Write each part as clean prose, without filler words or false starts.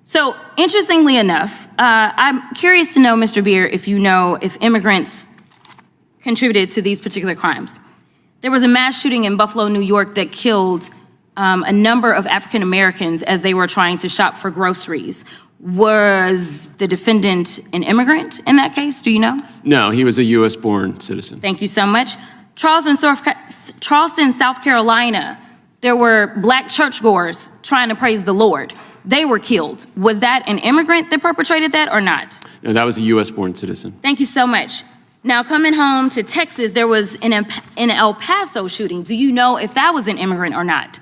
So interestingly enough, I'm curious to know, Mr. Beer, if you know if immigrants contributed to these particular crimes. There was a mass shooting in Buffalo, New York that killed a number of African Americans as they were trying to shop for groceries. Was the defendant an immigrant in that case? Do you know? No, he was a U.S.-born citizen. Thank you so much. Charleston, South Carolina, there were black churchgoers trying to praise the Lord. They were killed. Was that an immigrant that perpetrated that or not? No, that was a U.S.-born citizen. Thank you so much. Now, coming home to Texas, there was an El Paso shooting. Do you know if that was an immigrant or not?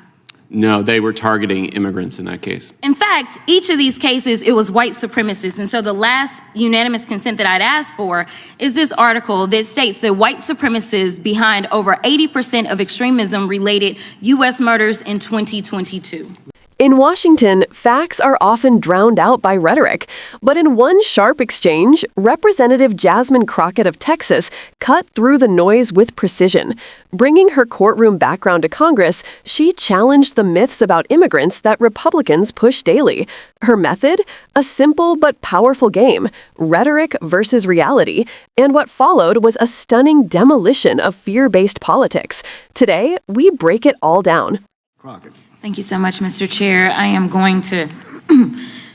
No, they were targeting immigrants in that case. In fact, each of these cases, it was white supremacists. And so the last unanimous consent that I'd asked for is this article that states that white supremacists behind over 80% of extremism-related U.S. murders in 2022. In Washington, facts are often drowned out by rhetoric. But in one sharp exchange, Representative Jasmine Crockett of Texas cut through the noise with precision. Bringing her courtroom background to Congress, she challenged the myths about immigrants that Republicans push daily. Her method? A simple but powerful game, rhetoric versus reality. And what followed was a stunning demolition of fear-based politics. Today, we break it all down. Crockett. Thank you so much, Mr. Chair. I am going to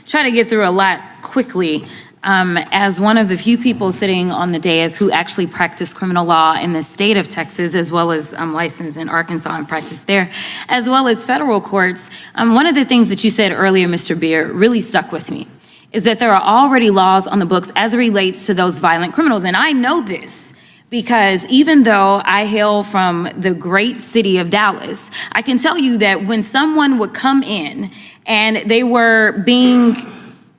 try to get through a lot quickly. As one of the few people sitting on the dais who actually practice criminal law in the state of Texas, as well as licensed in Arkansas and practice there, as well as federal courts, one of the things that you said earlier, Mr. Beer, really stuck with me, is that there are already laws on the books as it relates to those violent criminals. And I know this because even though I hail from the great city of Dallas, I can tell you that when someone would come in and they were being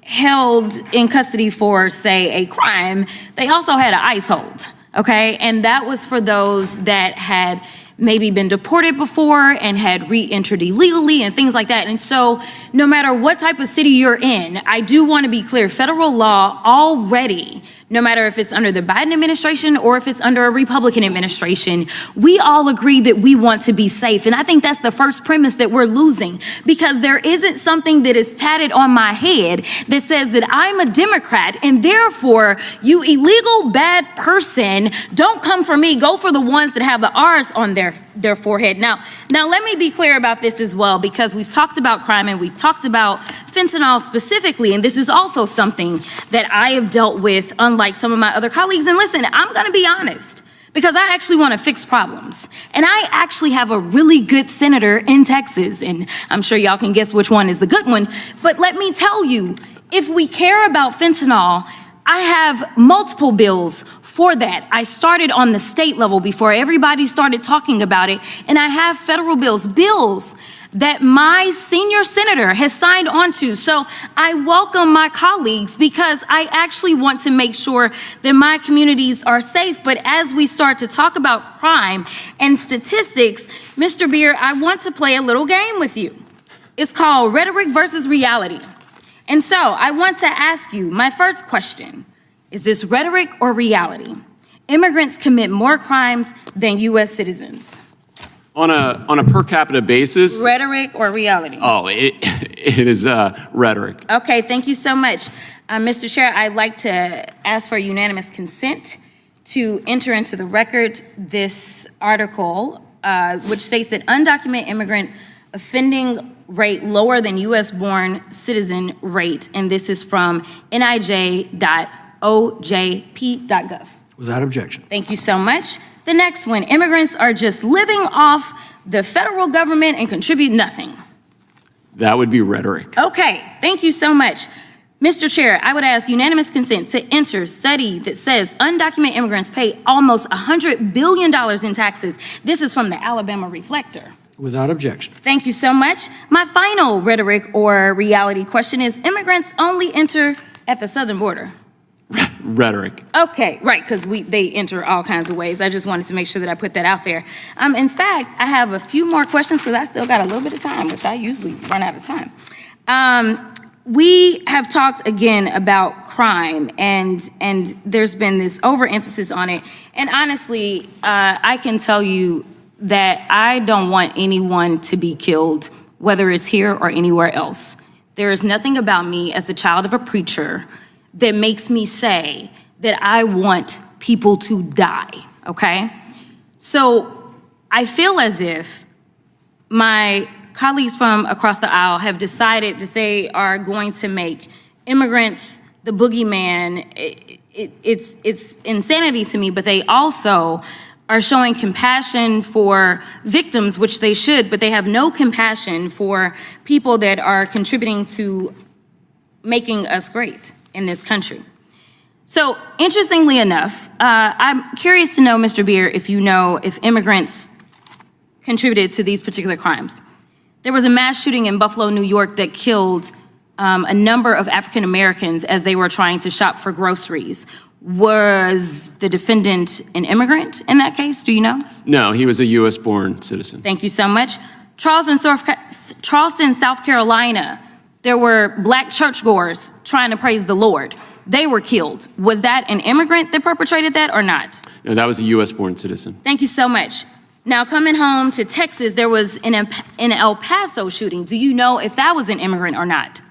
held in custody for, say, a crime, they also had an ICE hold, okay? And that was for those that had maybe been deported before and had re-entered illegally and things like that. And so no matter what type of city you're in, I do want to be clear, federal law already, no matter if it's under the Biden administration or if it's under a Republican administration, we all agree that we want to be safe. And I think that's the first premise that we're losing, because there isn't something that is tatted on my head that says that I'm a Democrat and therefore you illegal bad person, don't come for me, go for the ones that have the R's on their forehead. Now let me be clear about this as well, because we've talked about crime and we've talked about fentanyl specifically, and this is also something that I have dealt with, unlike some of my other colleagues. And listen, I'm gonna be honest, because I actually wanna fix problems. And I actually have a really good senator in Texas, and I'm sure y'all can guess which one is the good one. But let me tell you, if we care about fentanyl, I have multiple bills for that. I started on the state level before everybody started talking about it, and I have federal bills that my senior senator has signed on to. So I welcome my colleagues because I actually want to make sure that my communities are safe. But as we start to talk about crime and statistics, Mr. Beer, I want to play a little game with you. It's called Rhetoric versus Reality. And so I want to ask you, my first question, is this rhetoric or reality? Immigrants commit more crimes than U.S. citizens. On a per capita basis? Rhetoric or reality? Oh, it is rhetoric. Okay, thank you so much. Mr. Chair, I'd like to ask for unanimous consent to enter into the record this article, which states that undocumented immigrant offending rate lower than U.S.-born citizen rate, and this is from nij.ojp.gov. Without objection. Thank you so much. The next one, immigrants are just living off the federal government and contribute nothing. That would be rhetoric. Okay, thank you so much. Mr. Chair, I would ask unanimous consent to enter study that says undocumented immigrants pay almost $100 billion in taxes. This is from the Alabama Reflector. Without objection. Thank you so much. My final rhetoric or reality question is immigrants only enter at the southern border. Rhetoric. Okay, right, because they enter all kinds of ways. I just wanted to make sure that I put that out there. In fact, I have a few more questions because I still got a little bit of time, which I usually run out of time. We have talked again about crime, and there's been this overemphasis on it. And honestly, I can tell you that I don't want anyone to be killed, whether it's here or anywhere else. There is nothing about me as the child of a preacher that makes me say that I want people to die, okay? So I feel as if my colleagues from across the aisle have decided that they are going to make immigrants the boogeyman. It's insanity to me, but they also are showing compassion for victims, which they should, but they have no compassion for people that are contributing to making us great in this country. So interestingly enough, I'm curious to know, Mr. Beer, if you know if immigrants contributed to these particular crimes. There was a mass shooting in Buffalo, New York that killed a number of African Americans as they were trying to shop for groceries. Was the defendant an immigrant in that case? Do you know? No, he was a U.S.-born citizen. Thank you so much. Charleston, South Carolina, there were black churchgoers trying to praise the Lord. They were killed. Was that an immigrant that perpetrated that or not? No, that was a U.S.-born citizen. Thank you so much. Now, coming home to Texas, there was an El Paso shooting. Do you know if that was an immigrant or not?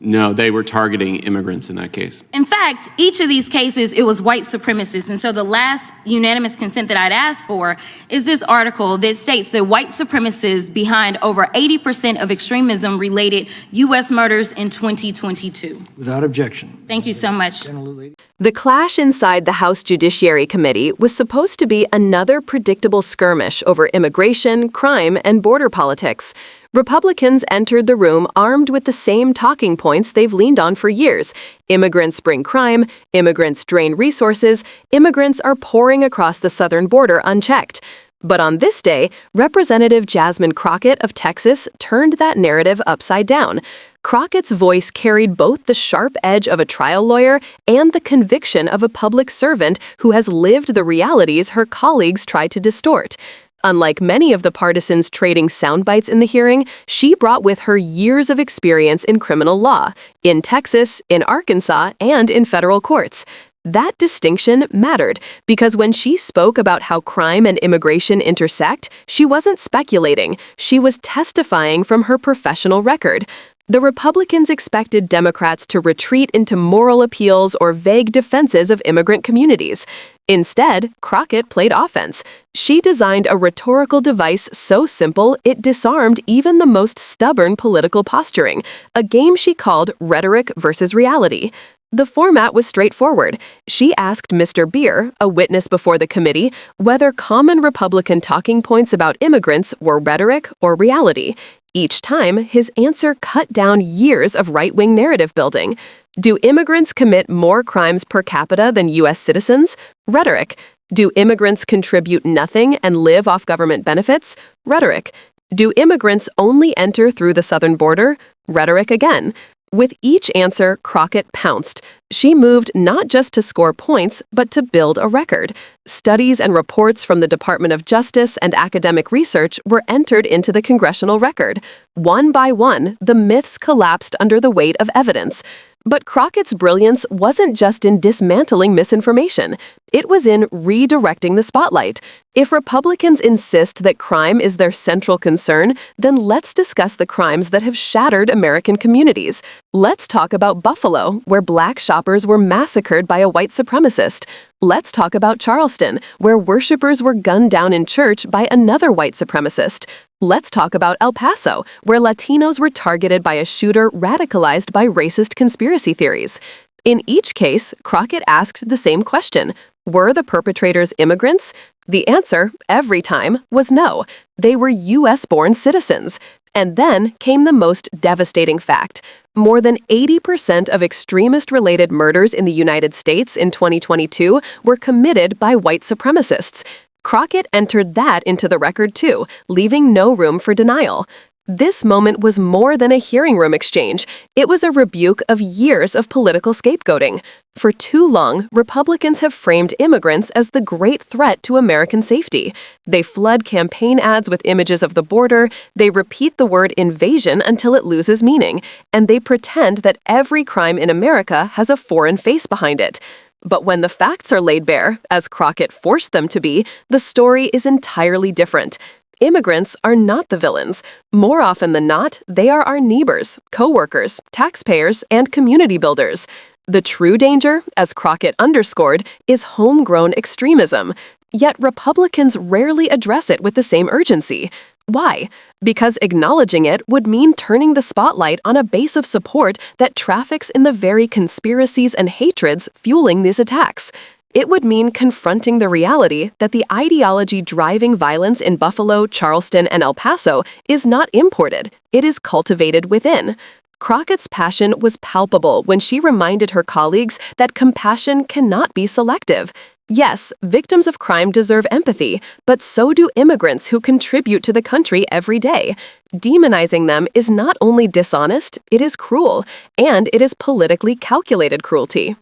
No, they were targeting immigrants in that case. In fact, each of these cases, it was white supremacists. And so the last unanimous consent that I'd asked for is this article that states that white supremacists behind over 80% of extremism-related U.S. murders in 2022. Without objection. Thank you so much. The clash inside the House Judiciary Committee was supposed to be another predictable skirmish over immigration, crime, and border politics. Republicans entered the room armed with the same talking points they've leaned on for years. Immigrants bring crime, immigrants drain resources, immigrants are pouring across the southern border unchecked. But on this day, Representative Jasmine Crockett of Texas turned that narrative upside down. Crockett's voice carried both the sharp edge of a trial lawyer and the conviction of a public servant who has lived the realities her colleagues tried to distort. Unlike many of the partisans trading sound bites in the hearing, she brought with her years of experience in criminal law, in Texas, in Arkansas, and in federal courts. That distinction mattered because when she spoke about how crime and immigration intersect, she wasn't speculating. She was testifying from her professional record. The Republicans expected Democrats to retreat into moral appeals or vague defenses of immigrant communities. Instead, Crockett played offense. She designed a rhetorical device so simple it disarmed even the most stubborn political posturing, a game she called Rhetoric versus Reality. The format was straightforward. She asked Mr. Beer, a witness before the committee, whether common Republican talking points about immigrants were rhetoric or reality. Each time, his answer cut down years of right-wing narrative building. Do immigrants commit more crimes per capita than U.S. citizens? Rhetoric. Do immigrants contribute nothing and live off government benefits? Rhetoric. Do immigrants only enter through the southern border? Rhetoric again. With each answer, Crockett pounced. She moved not just to score points, but to build a record. Studies and reports from the Department of Justice and academic research were entered into the congressional record. One by one, the myths collapsed under the weight of evidence. But Crockett's brilliance wasn't just in dismantling misinformation. It was in redirecting the spotlight. If Republicans insist that crime is their central concern, then let's discuss the crimes that have shattered American communities. Let's talk about Buffalo, where black shoppers were massacred by a white supremacist. Let's talk about Charleston, where worshipers were gunned down in church by another white supremacist. Let's talk about El Paso, where Latinos were targeted by a shooter radicalized by racist conspiracy theories. In each case, Crockett asked the same question. Were the perpetrators immigrants? The answer, every time, was no. They were U.S.-born citizens. And then came the most devastating fact. More than 80% of extremist-related murders in the United States in 2022 were committed by white supremacists. Crockett entered that into the record too, leaving no room for denial. This moment was more than a hearing room exchange. It was a rebuke of years of political scapegoating. For too long, Republicans have framed immigrants as the great threat to American safety. They flood campaign ads with images of the border, they repeat the word invasion until it loses meaning, and they pretend that every crime in America has a foreign face behind it. But when the facts are laid bare, as Crockett forced them to be, the story is entirely different. Immigrants are not the villains. More often than not, they are our neighbors, co-workers, taxpayers, and community builders. The true danger, as Crockett underscored, is homegrown extremism. Yet Republicans rarely address it with the same urgency. Why? Because acknowledging it would mean turning the spotlight on a base of support that traffics in the very conspiracies and hatreds fueling these attacks. It would mean confronting the reality that the ideology driving violence in Buffalo, Charleston, and El Paso is not imported. It is cultivated within. Crockett's passion was palpable when she reminded her colleagues that compassion cannot be selective. Yes, victims of crime deserve empathy, but so do immigrants who contribute to the country every day. Demonizing them is not only dishonest, it is cruel, and it is politically calculated cruelty.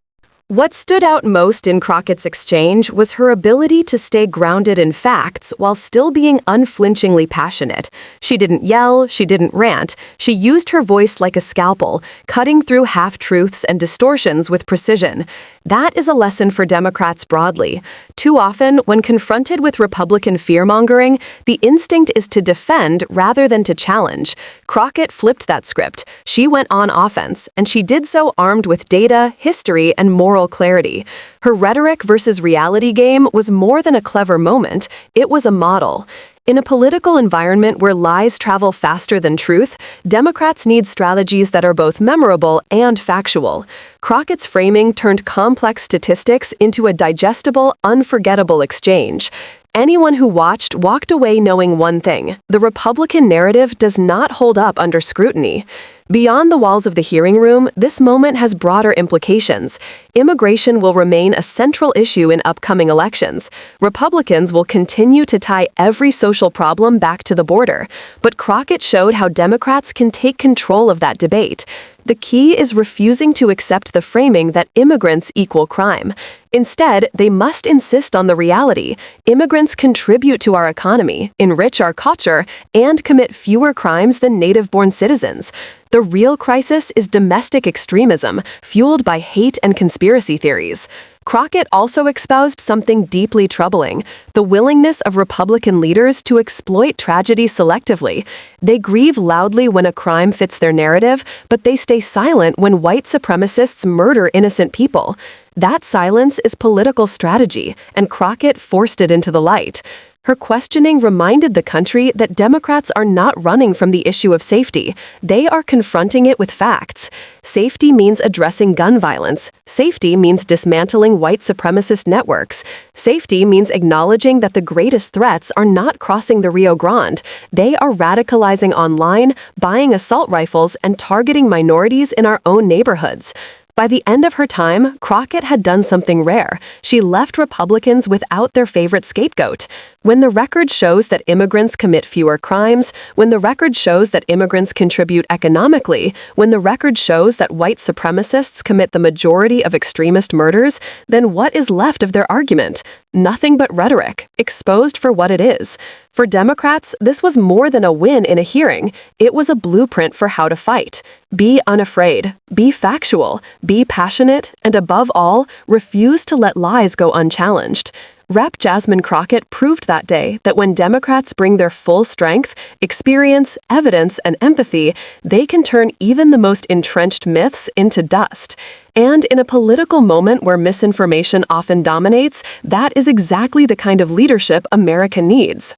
What stood out most in Crockett's exchange was her ability to stay grounded in facts while still being unflinchingly passionate. She didn't yell, she didn't rant. She used her voice like a scalpel, cutting through half-truths and distortions with precision. That is a lesson for Democrats broadly. Too often, when confronted with Republican fear-mongering, the instinct is to defend rather than to challenge. Crockett flipped that script. She went on offense, and she did so armed with data, history, and moral clarity. Her rhetoric versus reality game was more than a clever moment, it was a model. In a political environment where lies travel faster than truth, Democrats need strategies that are both memorable and factual. Crockett's framing turned complex statistics into a digestible, unforgettable exchange. Anyone who watched walked away knowing one thing: the Republican narrative does not hold up under scrutiny. Beyond the walls of the hearing room, this moment has broader implications. Immigration will remain a central issue in upcoming elections. Republicans will continue to tie every social problem back to the border. But Crockett showed how Democrats can take control of that debate. The key is refusing to accept the framing that immigrants equal crime. Instead, they must insist on the reality: immigrants contribute to our economy, enrich our culture, and commit fewer crimes than native-born citizens. The real crisis is domestic extremism, fueled by hate and conspiracy theories. Crockett also espoused something deeply troubling: the willingness of Republican leaders to exploit tragedy selectively. They grieve loudly when a crime fits their narrative, but they stay silent when white supremacists murder innocent people. That silence is political strategy, and Crockett forced it into the light. Her questioning reminded the country that Democrats are not running from the issue of safety. They are confronting it with facts. Safety means addressing gun violence. Safety means dismantling white supremacist networks. Safety means acknowledging that the greatest threats are not crossing the Rio Grande. They are radicalizing online, buying assault rifles, and targeting minorities in our own neighborhoods. By the end of her time, Crockett had done something rare. She left Republicans without their favorite scapegoat. When the record shows that immigrants commit fewer crimes, when the record shows that immigrants contribute economically, when the record shows that white supremacists commit the majority of extremist murders, then what is left of their argument? Nothing but rhetoric, exposed for what it is. For Democrats, this was more than a win in a hearing. It was a blueprint for how to fight. Be unafraid, be factual, be passionate, and above all, refuse to let lies go unchallenged. Rep. Jasmine Crockett proved that day that when Democrats bring their full strength, experience, evidence, and empathy, they can turn even the most entrenched myths into dust. And in a political moment where misinformation often dominates, that is exactly the kind of leadership America needs.